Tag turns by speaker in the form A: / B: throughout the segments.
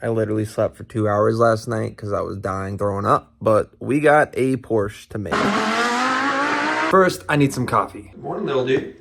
A: I literally slept for 2 hours last night because I was dying throwing up, but we got a Porsche to make. First, I need some coffee. Good morning, little dude.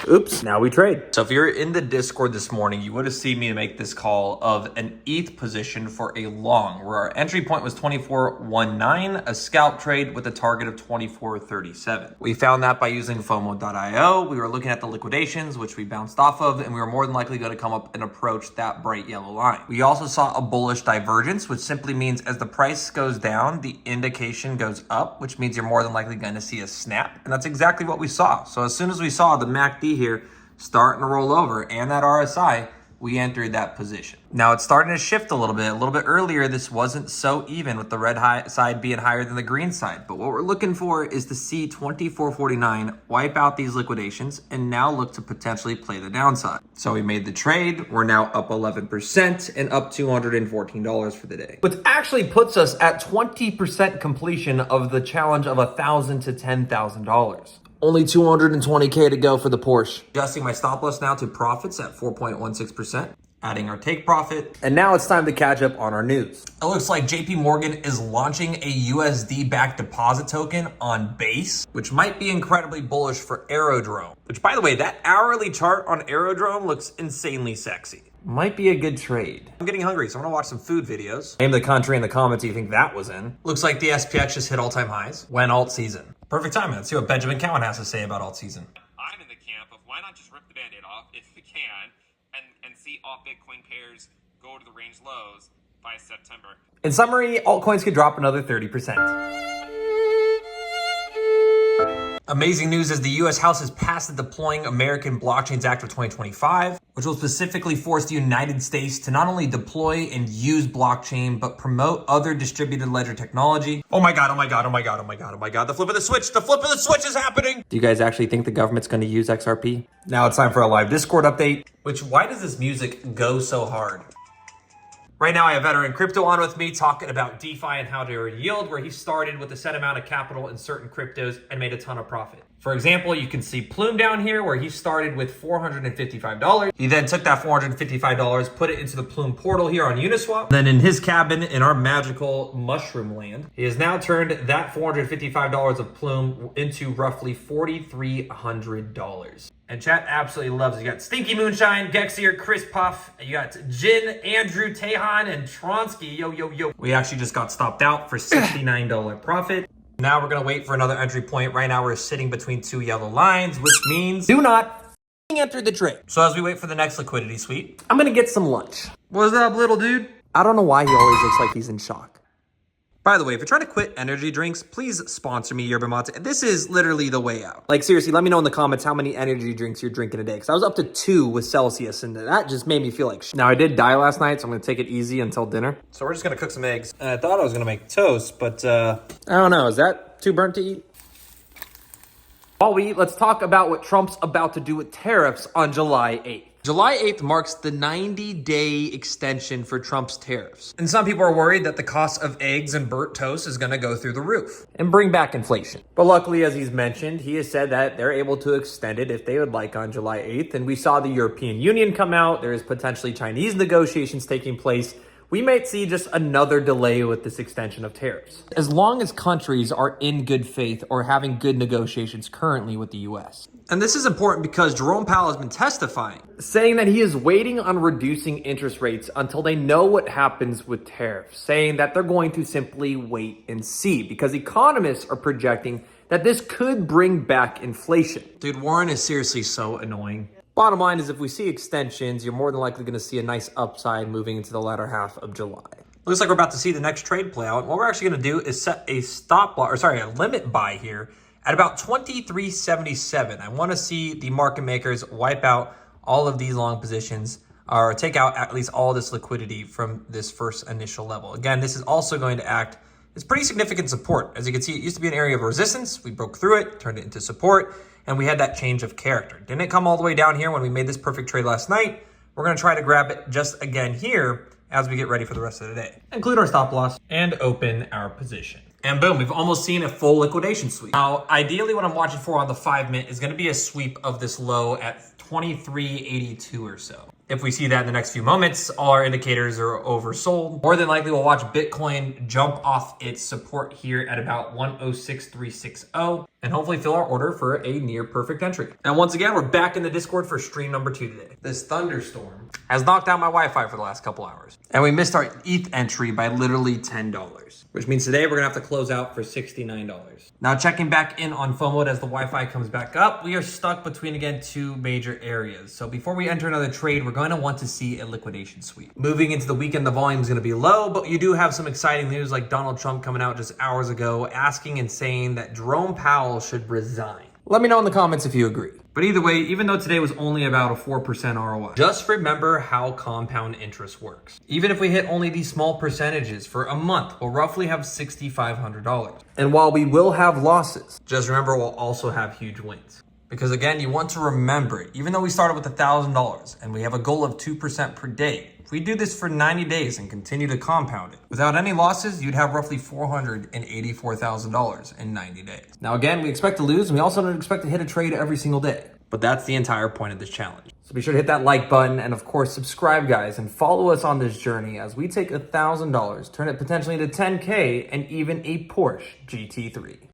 A: Oops, now we trade. So if you're in the Discord this morning, you would have seen me make this call of an ETH position for a long, where our entry point was 24.19, a scalp trade with a target of 24.37. We found that by using FOMO.io. We were looking at the liquidations, which we bounced off of, and we were more than likely going to come up and approach that bright yellow line. We also saw a bullish divergence, which simply means as the price goes down, the indication goes up, which means you're more than likely going to see a snap. And that's exactly what we saw. So as soon as we saw the MACD here starting to roll over and that RSI, we entered that position. Now it's starting to shift a little bit earlier. This wasn't so even with the red side being higher than the green side. But what we're looking for is to see 24.49 wipe out these liquidations and now look to potentially play the downside. So we made the trade. We're now up 11% and up $214 for the day, which actually puts us at 20% completion of the challenge of $1,000 to $10,000. Only 220K to go for the Porsche. Adjusting my stop loss now to profits at 4.16%. Adding our take profit. And now it's time to catch up on our news. It looks like JP Morgan is launching a USD-backed deposit token on Base, which might be incredibly bullish for Aerodrome. Which, by the way, that hourly chart on Aerodrome looks insanely sexy. Might be a good trade. I'm getting hungry, so I'm gonna watch some food videos. Name the country in the comments you think that was in. Looks like the SPX just hit all-time highs. When alt season. Perfect timing. Let's see what Benjamin Cowan has to say about alt season.
B: I'm in the camp of why not just rip the Band-Aid off if we can and see all Bitcoin pairs go to the range lows by September.
A: In summary, altcoins could drop another 30%. Amazing news is the U.S. House has passed the Deploying American Blockchains Act of 2025, which will specifically force the United States to not only deploy and use blockchain, but promote other distributed ledger technology. Oh my God, oh my God, oh my God, oh my God, oh my God. The flip of the switch is happening. Do you guys actually think the government's going to use XRP? Now it's time for a live Discord update. Why does this music go so hard? Right now, I have Veteran Crypto on with me talking about DeFi and how to earn yield, where he started with a set amount of capital in certain cryptos and made a ton of profit. For example, you can see Plume down here where he started with $455. He then took that $455, put it into the Plume portal here on Uniswap. Then in his cabin in our magical mushroom land, he has now turned that $455 of Plume into roughly $4,300. And chat absolutely loves it. You got Stinky Moonshine, Gexier, Chris Puff, you got Jin, Andrew, Tehan, and Tronsky. Yo, yo, yo. We actually just got stopped out for $69 profit. Now we're gonna wait for another entry point. Right now we're sitting between two yellow lines, which means do not enter the trade. So as we wait for the next liquidity sweep, I'm gonna get some lunch. What's up, little dude? I don't know why he always looks like he's in shock. By the way, if you're trying to quit energy drinks, please sponsor me, Yerba Mate. This is literally the way out. Like, seriously, let me know in the comments how many energy drinks you're drinking a day. Because I was up to 2 with Celsius, and that just made me feel like shit. Now, I did die last night, so I'm going to take it easy until dinner. So we're just going to cook some eggs. I thought I was going to make toast, but I don't know. Is that too burnt to eat? While we eat, let's talk about what Trump's about to do with tariffs on July 8th. July 8th marks the 90-day extension for Trump's tariffs. And some people are worried that the cost of eggs and burnt toast is going to go through the roof and bring back inflation. But luckily, as he's mentioned, he has said that they're able to extend it if they would like on July 8th. And we saw the European Union come out. There is potentially Chinese negotiations taking place. We might see just another delay with this extension of tariffs, as long as countries are in good faith or having good negotiations currently with the US. And this is important because Jerome Powell has been testifying, saying that he is waiting on reducing interest rates until they know what happens with tariffs, saying that they're going to simply wait and see because economists are projecting that this could bring back inflation. Dude, Warren is seriously so annoying. Bottom line is if we see extensions, you're more than likely going to see a nice upside moving into the latter half of July. Looks like we're about to see the next trade play out. What we're actually going to do is set a a limit buy here at about 23.77. I want to see the market makers wipe out all of these long positions or take out at least all this liquidity from this first initial level. Again, this is also going to act as pretty significant support. As you can see, it used to be an area of resistance. We broke through it, turned it into support, and we had that change of character. Didn't it come all the way down here when we made this perfect trade last night? We're going to try to grab it just again here as we get ready for the rest of the day. Include our stop loss and open our position. And boom, we've almost seen a full liquidation sweep. Now, ideally what I'm watching for on the 5-minute is going to be a sweep of this low at 23.82 or so. If we see that in the next few moments, all our indicators are oversold. More than likely, we'll watch Bitcoin jump off its support here at about 106,360 and hopefully fill our order for a near perfect entry. And once again, we're back in the Discord for stream number 2 today. This thunderstorm has knocked out my Wi-Fi for the last couple hours. And we missed our ETH entry by literally $10, which means today we're gonna have to close out for $69. Now checking back in on FOMO as the Wi-Fi comes back up, we are stuck between, again, 2 major areas. So before we enter another trade, we're going to want to see a liquidation sweep. Moving into the weekend, the volume is going to be low, but you do have some exciting news like Donald Trump coming out just hours ago asking and saying that Jerome Powell should resign. Let me know in the comments if you agree. But either way, even though today was only about a 4% ROI, just remember how compound interest works. Even if we hit only these small percentages for a month, we'll roughly have $6,500. And while we will have losses, just remember we'll also have huge wins. Because again, you want to remember, even though we started with $1,000 and we have a goal of 2% per day, if we do this for 90 days and continue to compound it, without any losses, you'd have roughly $484,000 in 90 days. Now again, we expect to lose, and we also don't expect to hit a trade every single day. But that's the entire point of this challenge. So be sure to hit that like button and of course subscribe, guys, and follow us on this journey as we take $1,000, turn it potentially into 10K and even a Porsche GT3.